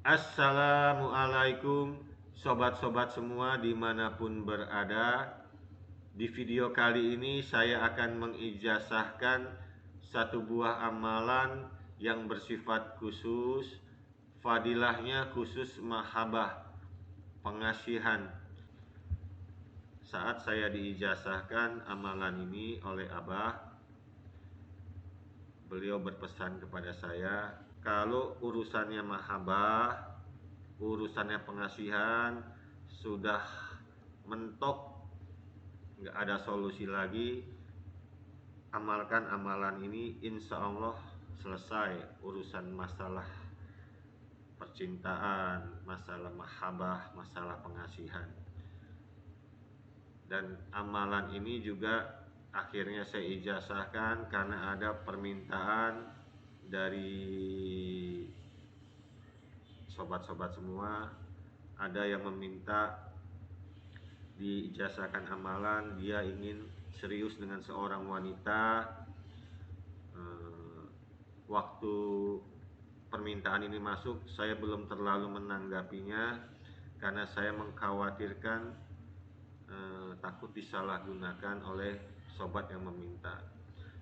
Assalamualaikum sobat-sobat semua dimanapun berada. Di video kali ini saya akan mengijazahkan satu buah amalan yang bersifat khusus. Fadilahnya khusus mahabbah, pengasihan. Saat saya diijazahkan amalan ini oleh Abah, beliau berpesan kepada saya, kalau urusannya mahabbah, urusannya pengasihan sudah mentok, nggak ada solusi lagi, amalkan amalan ini, insya Allah selesai urusan masalah percintaan, masalah mahabbah, masalah pengasihan. Dan amalan ini juga akhirnya saya ijazahkan karena ada permintaan dari sobat-sobat semua. Ada yang meminta diijazahkan amalan, dia ingin serius dengan seorang wanita. Waktu permintaan ini masuk, saya belum terlalu menanggapinya karena saya mengkhawatirkan takut disalahgunakan oleh sobat yang meminta.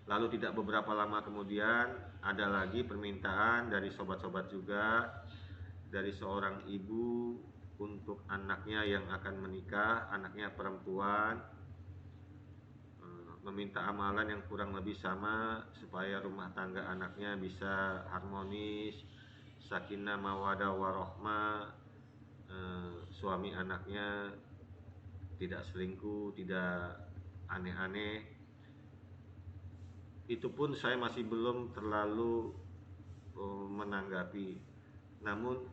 Lalu tidak beberapa lama kemudian ada lagi permintaan dari sobat-sobat juga, dari seorang ibu untuk anaknya yang akan menikah, anaknya perempuan, meminta amalan yang kurang lebih sama supaya rumah tangga anaknya bisa harmonis, sakinah mawadah warohmah, suami anaknya tidak selingkuh, tidak aneh-aneh. Itu pun saya masih belum terlalu menanggapi. Namun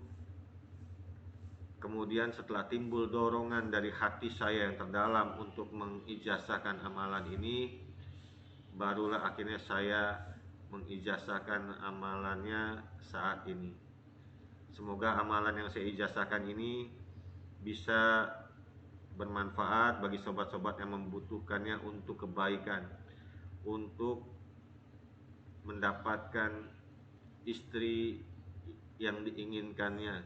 kemudian setelah timbul dorongan dari hati saya yang terdalam untuk mengijazahkan amalan ini, barulah akhirnya saya mengijazahkan amalannya saat ini. Semoga amalan yang saya ijazahkan ini bisa bermanfaat bagi sobat-sobat yang membutuhkannya untuk kebaikan, untuk mendapatkan istri yang diinginkannya,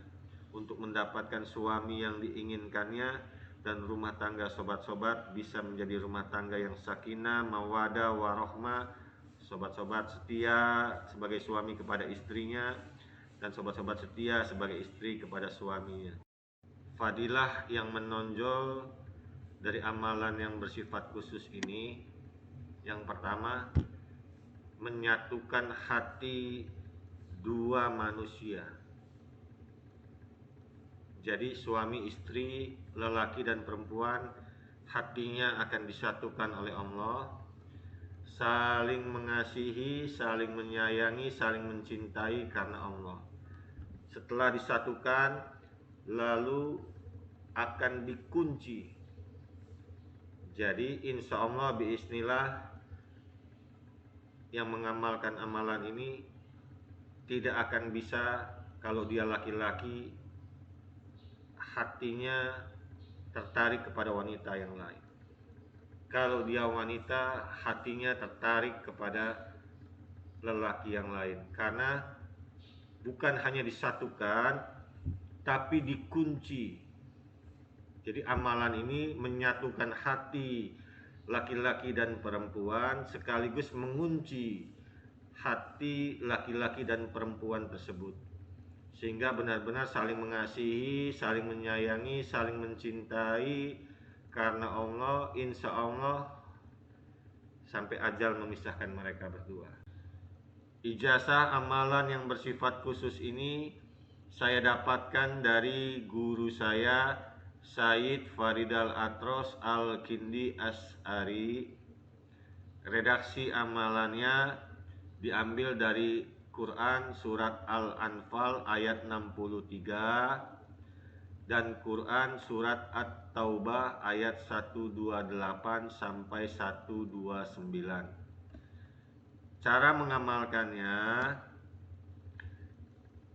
untuk mendapatkan suami yang diinginkannya, dan rumah tangga sobat-sobat bisa menjadi rumah tangga yang sakinah, mawadah, warohmah. Sobat-sobat setia sebagai suami kepada istrinya, dan sobat-sobat setia sebagai istri kepada suaminya. Fadilah yang menonjol dari amalan yang bersifat khusus ini, yang pertama, menyatukan hati dua manusia. Jadi suami istri, lelaki dan perempuan, hatinya akan disatukan oleh Allah, saling mengasihi, saling menyayangi, saling mencintai karena Allah. Setelah disatukan, lalu akan dikunci. Jadi insya Allah biiznillah yang mengamalkan amalan ini tidak akan bisa, kalau dia laki-laki, hatinya tertarik kepada wanita yang lain. Kalau dia wanita, hatinya tertarik kepada lelaki yang lain. Karena bukan hanya disatukan, tapi dikunci. Jadi amalan ini menyatukan hati laki-laki dan perempuan, sekaligus mengunci hati laki-laki dan perempuan tersebut, sehingga benar-benar saling mengasihi, saling menyayangi, saling mencintai karena Allah, insya Allah sampai ajal memisahkan mereka berdua. Ijazah amalan yang bersifat khusus ini saya dapatkan dari guru saya, Said Faridal Atros Al-Kindi As'ari. Redaksi amalannya diambil dari Quran surat Al-Anfal ayat 63 dan Quran surat At-Taubah ayat 128 sampai 129. Cara mengamalkannya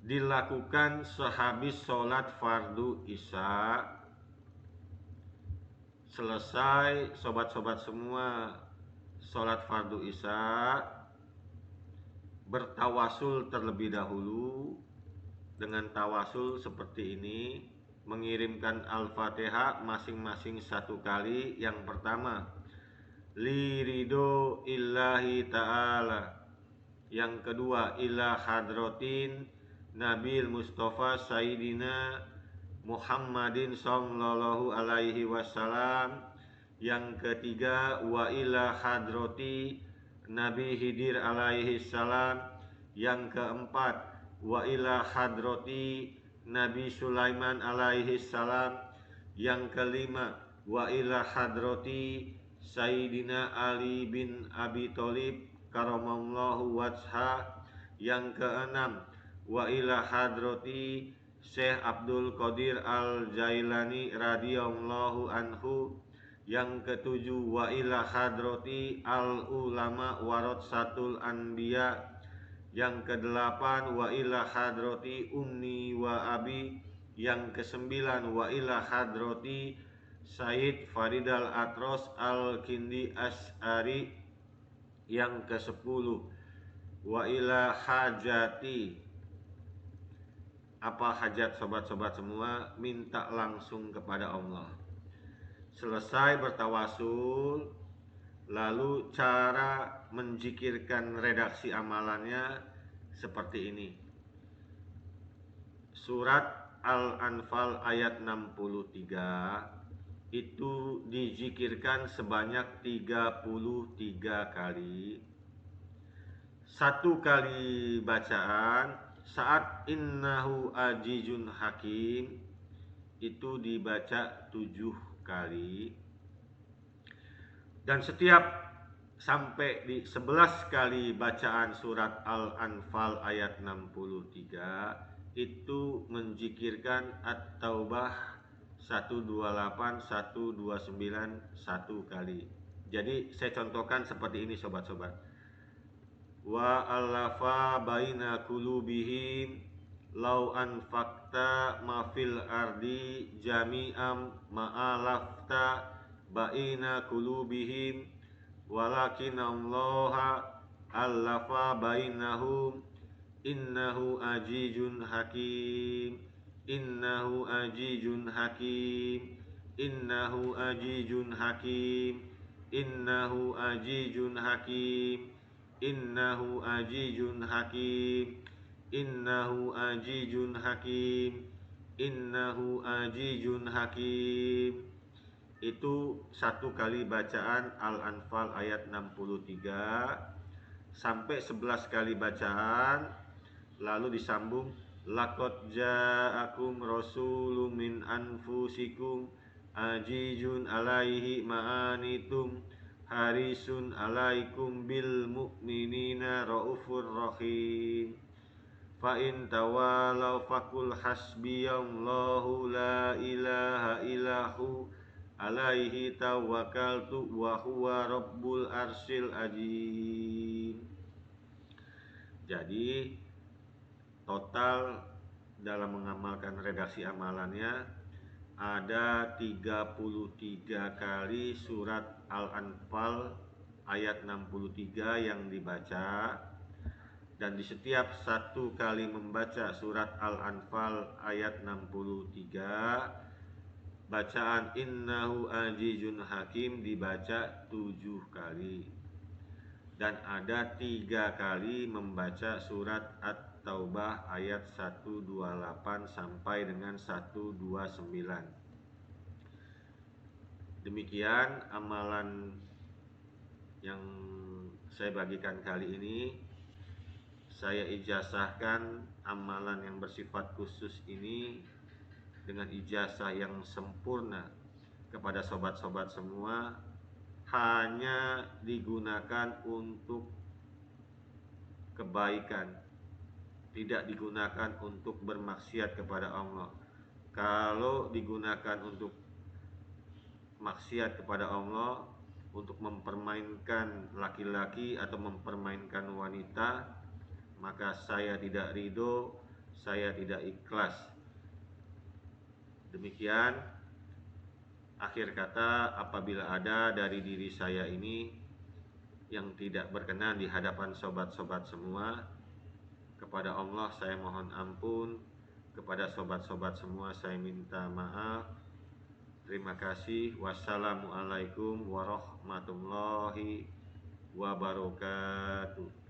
dilakukan sehabis sholat fardu isya. Selesai sobat-sobat semua sholat fardu isya, bertawasul terlebih dahulu dengan tawasul seperti ini, mengirimkan Al-Fatihah masing-masing 1 kali. Yang pertama, li ridho illahi ta'ala. Yang kedua, ila hadratin Nabil Mustafa Sayyidina Muhammadin sallallahu alaihi wasallam. Yang ketiga, wa ila hadrati Nabi Khidir alaihi salam. Yang keempat, wa ila hadrati Nabi Sulaiman alaihi salam. Yang kelima, wa ila hadrati Sayyidina Ali bin Abi Thalib karamallahu wajha. Yang keenam, wa ila hadrati Syekh Abdul Qadir Al-Jailani radhiyallahu anhu. Yang ketujuh, wa ila hadrati al-ulama waratsatul anbiya. Yang kedelapan, wa ila hadrati ummi wa abi. Yang kesembilan, wa ila hadrati Sayyid Faridal Atros Al-Kindi Asy'ari. Yang ke-10, wa ila hajati. Apa hajat sobat-sobat semua? Minta langsung kepada Allah. Selesai bertawasul, lalu cara menjikirkan redaksi amalannya seperti ini. Surat Al-Anfal ayat 63 itu dizikirkan sebanyak 33 kali. 1 kali bacaan saat innahu ajizun hakim itu dibaca 7 kali. Dan setiap sampai di 11 kali bacaan surat Al-Anfal ayat 63 itu menjikirkan At-Taubah 128, 129 1 kali. Jadi saya contohkan seperti ini sobat-sobat. Wa alafa baina qulubihim lau anfaqta ma fil ardi jami'am ma'alafta baina qulubihim walakinallaha alafa bainahum innahu ajizun hakim. Innahu ajizun hakim. Innahu ajizun hakim. Innahu ajizun hakim. Innahu ajizun hakim. Innahu ajizun hakim. Innahu ajizun hakim. Itu 1 kali bacaan Al-Anfal ayat 63 sampai 11 kali bacaan, lalu disambung laqad ja'akum rasulun min anfusikum ajizun alaihi ma'anitum harisun alaikum bil mu'minina raufur rahim. Fa in tawallaw faqul hasbiyallahu la ilaha illahu alaihi tawakkaltu wa huwa rabbul arsyil azim. Jadi total dalam mengamalkan redaksi amalannya ada 33 kali surat Al-Anfal ayat 63 yang dibaca. Dan di setiap 1 kali membaca surat Al-Anfal ayat 63, bacaan innahu ajizun hakim dibaca 7 kali. Dan ada 3 kali membaca surat At-Taubah ayat 128 sampai dengan 129. Demikian amalan yang saya bagikan kali ini. Saya ijazahkan amalan yang bersifat khusus ini dengan ijazah yang sempurna kepada sobat-sobat semua, hanya digunakan untuk kebaikan, tidak digunakan untuk bermaksiat kepada Allah. Kalau digunakan untuk maksiat kepada Allah, untuk mempermainkan laki-laki atau mempermainkan wanita, maka saya tidak ridho, saya tidak ikhlas. Demikian akhir kata, apabila ada dari diri saya ini yang tidak berkenan di hadapan sobat-sobat semua, kepada Allah saya mohon ampun. Kepada sobat-sobat semua saya minta maaf. Terima kasih. Wassalamualaikum warahmatullahi wabarakatuh.